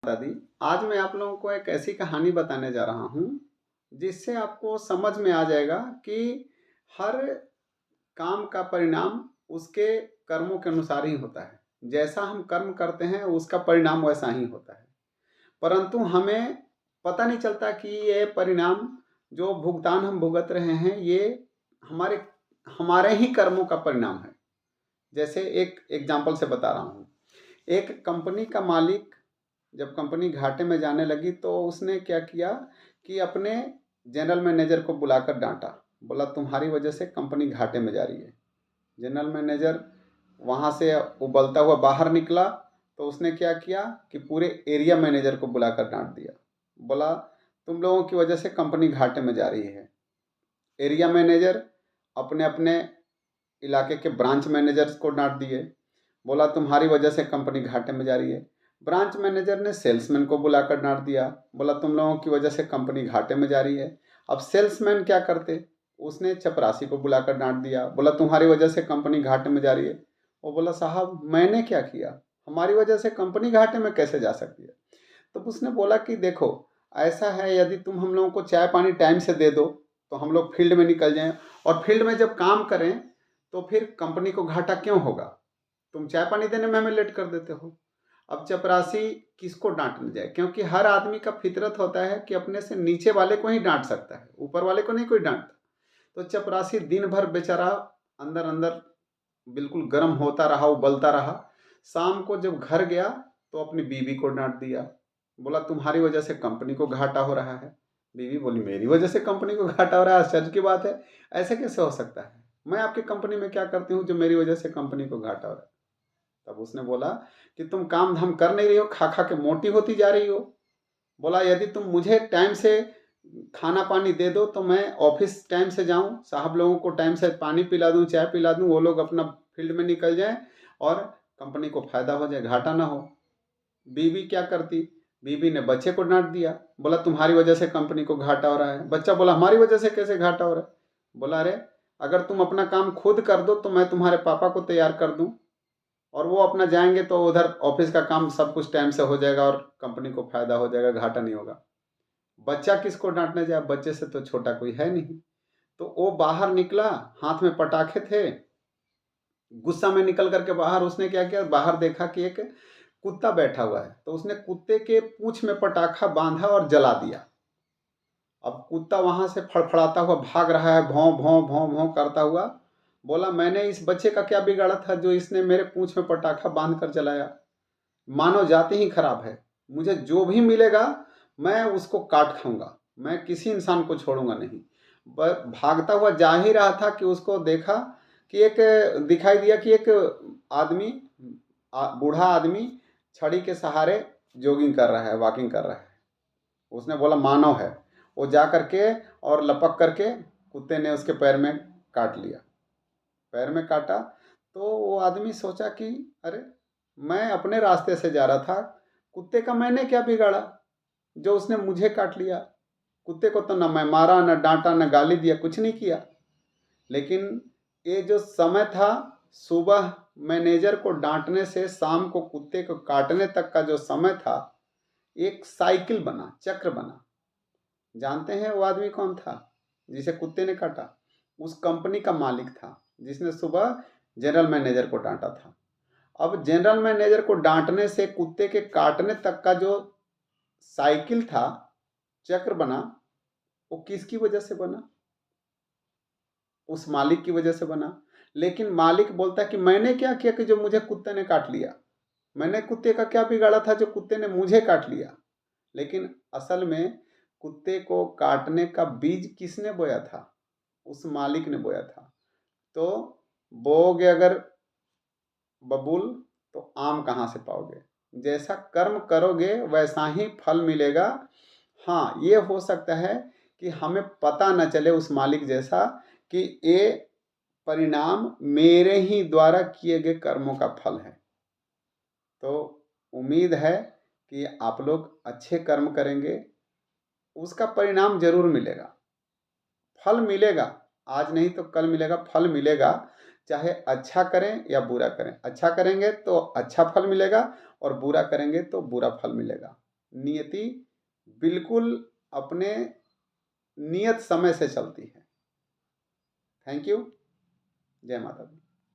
बता दी। आज मैं आप लोगों को एक ऐसी कहानी बताने जा रहा हूँ, जिससे आपको समझ में आ जाएगा कि हर काम का परिणाम उसके कर्मों के अनुसार ही होता है। जैसा हम कर्म करते हैं उसका परिणाम वैसा ही होता है। परंतु हमें पता नहीं चलता कि ये परिणाम जो भुगतान हम भुगत रहे हैं ये हमारे हमारे ही कर्मों का परिणाम है। जैसे एक एग्जाम्पल से बता रहा हूँ। एक कंपनी का मालिक जब कंपनी घाटे में जाने लगी तो उसने क्या किया कि अपने जनरल मैनेजर को बुलाकर डांटा। बोला तुम्हारी वजह से कंपनी घाटे में जा रही है। जनरल मैनेजर वहाँ से उबलता हुआ बाहर निकला तो उसने क्या किया कि पूरे एरिया मैनेजर को बुलाकर डांट दिया। बोला तुम लोगों की वजह से कंपनी घाटे में जा रही है। एरिया मैनेजर अपने अपने इलाके के ब्रांच मैनेजर्स को डांट दिए। बोला तुम्हारी वजह से कंपनी घाटे में जा रही है। ब्रांच मैनेजर ने सेल्समैन को बुलाकर डांट दिया। बोला तुम लोगों की वजह से कंपनी घाटे में जा रही है। अब सेल्समैन क्या करते, उसने चपरासी को बुलाकर डांट दिया। बोला तुम्हारी वजह से कंपनी घाटे में जा रही है। वो बोला साहब मैंने क्या किया, हमारी वजह से कंपनी घाटे में कैसे जा सकती है। तो उसने बोला कि देखो ऐसा है, यदि तुम हम लोगों को चाय पानी टाइम से दे दो तो हम लोग फील्ड में निकल जाएं, और फील्ड में जब काम करें तो फिर कंपनी को घाटा क्यों होगा। तुम चाय पानी देने में हमें लेट कर देते हो। अब चपरासी किसको डांटने जाए, क्योंकि हर आदमी का फितरत होता है कि अपने से नीचे वाले को ही डांट सकता है, ऊपर वाले को नहीं कोई डांटता। तो चपरासी दिन भर बेचारा अंदर अंदर बिल्कुल गर्म होता रहा, उबलता रहा। शाम को जब घर गया तो अपनी बीवी को डांट दिया। बोला तुम्हारी वजह से कंपनी को घाटा हो रहा है। बीवी बोली मेरी वजह से कंपनी को घाटा हो रहा है, आश्चर्य की बात है, ऐसे कैसे हो सकता है, मैं आपकी कंपनी में क्या करती हूँ जो मेरी वजह से कंपनी को घाटा हो रहा है। तब उसने बोला कि तुम काम धाम कर नहीं रही हो, खा खा के मोटी होती जा रही हो। बोला यदि तुम मुझे टाइम से खाना पानी दे दो तो मैं ऑफिस टाइम से जाऊं, साहब लोगों को टाइम से पानी पिला दूं, चाय पिला दूं, वो लोग अपना फील्ड में निकल जाएं और कंपनी को फायदा हो जाए, घाटा ना हो। बीवी क्या करती, बीवी ने बच्चे को डांट दिया। बोला तुम्हारी वजह से कंपनी को घाटा हो रहा है। बच्चा बोला हमारी वजह से कैसे घाटा हो रहा है। बोला अरे अगर तुम अपना काम खुद कर दो तो मैं तुम्हारे पापा को तैयार कर दूं, और वो अपना जाएंगे तो उधर ऑफिस का काम सब कुछ टाइम से हो जाएगा और कंपनी को फायदा हो जाएगा, घाटा नहीं होगा। बच्चा किसको डांटने जाए, बच्चे से तो छोटा कोई है नहीं। तो वो बाहर निकला, हाथ में पटाखे थे, गुस्सा में निकल करके बाहर उसने क्या किया, बाहर देखा कि एक कुत्ता बैठा हुआ है, तो उसने कुत्ते के पूंछ में पटाखा बांधा और जला दिया। अब कुत्ता वहां से फड़फड़ाता हुआ भाग रहा है, भौं भौं भौं भौं करता हुआ। बोला मैंने इस बच्चे का क्या बिगाड़ा था जो इसने मेरे पूंछ में पटाखा बांध कर जलाया। मानव जाति ही खराब है, मुझे जो भी मिलेगा मैं उसको काट खाऊंगा, मैं किसी इंसान को छोड़ूंगा नहीं। भागता हुआ जा ही रहा था कि उसको देखा कि एक दिखाई दिया कि एक आदमी, बूढ़ा आदमी छड़ी के सहारे जॉगिंग कर रहा है, वॉकिंग कर रहा है। उसने बोला मानव है। वो जा करके और लपक करके कुत्ते ने उसके पैर में काट लिया। पैर में काटा तो वो आदमी सोचा कि अरे मैं अपने रास्ते से जा रहा था, कुत्ते का मैंने क्या बिगाड़ा जो उसने मुझे काट लिया। कुत्ते को तो ना मैं मारा, ना डांटा, ना गाली दिया, कुछ नहीं किया। लेकिन ये जो समय था, सुबह मैनेजर को डांटने से शाम को कुत्ते को काटने तक का जो समय था, एक साइकिल बना, चक्र बना। जानते हैं वो आदमी कौन था जिसे कुत्ते ने काटा? उस कंपनी का मालिक था जिसने सुबह जनरल मैनेजर को डांटा था। अब जनरल मैनेजर को डांटने से कुत्ते के काटने तक का जो साइकिल था, चक्र बना, वो किसकी वजह से बना? उस मालिक की वजह से बना। लेकिन मालिक बोलता है कि मैंने क्या किया कि जो मुझे कुत्ते ने काट लिया, मैंने कुत्ते का क्या बिगाड़ा था जो कुत्ते ने मुझे काट लिया। लेकिन असल में कुत्ते को काटने का बीज किसने बोया था? उस मालिक ने बोया था। तो बोओगे अगर बबूल तो आम कहाँ से पाओगे? जैसा कर्म करोगे वैसा ही फल मिलेगा। हाँ ये हो सकता है कि हमें पता न चले उस मालिक जैसा कि ये परिणाम मेरे ही द्वारा किए गए कर्मों का फल है। तो उम्मीद है कि आप लोग अच्छे कर्म करेंगे, उसका परिणाम जरूर मिलेगा, फल मिलेगा। आज नहीं तो कल मिलेगा, फल मिलेगा। चाहे अच्छा करें या बुरा करें, अच्छा करेंगे तो अच्छा फल मिलेगा और बुरा करेंगे तो बुरा फल मिलेगा। नियति बिल्कुल अपने नियत समय से चलती है। Thank you. जय माता दी।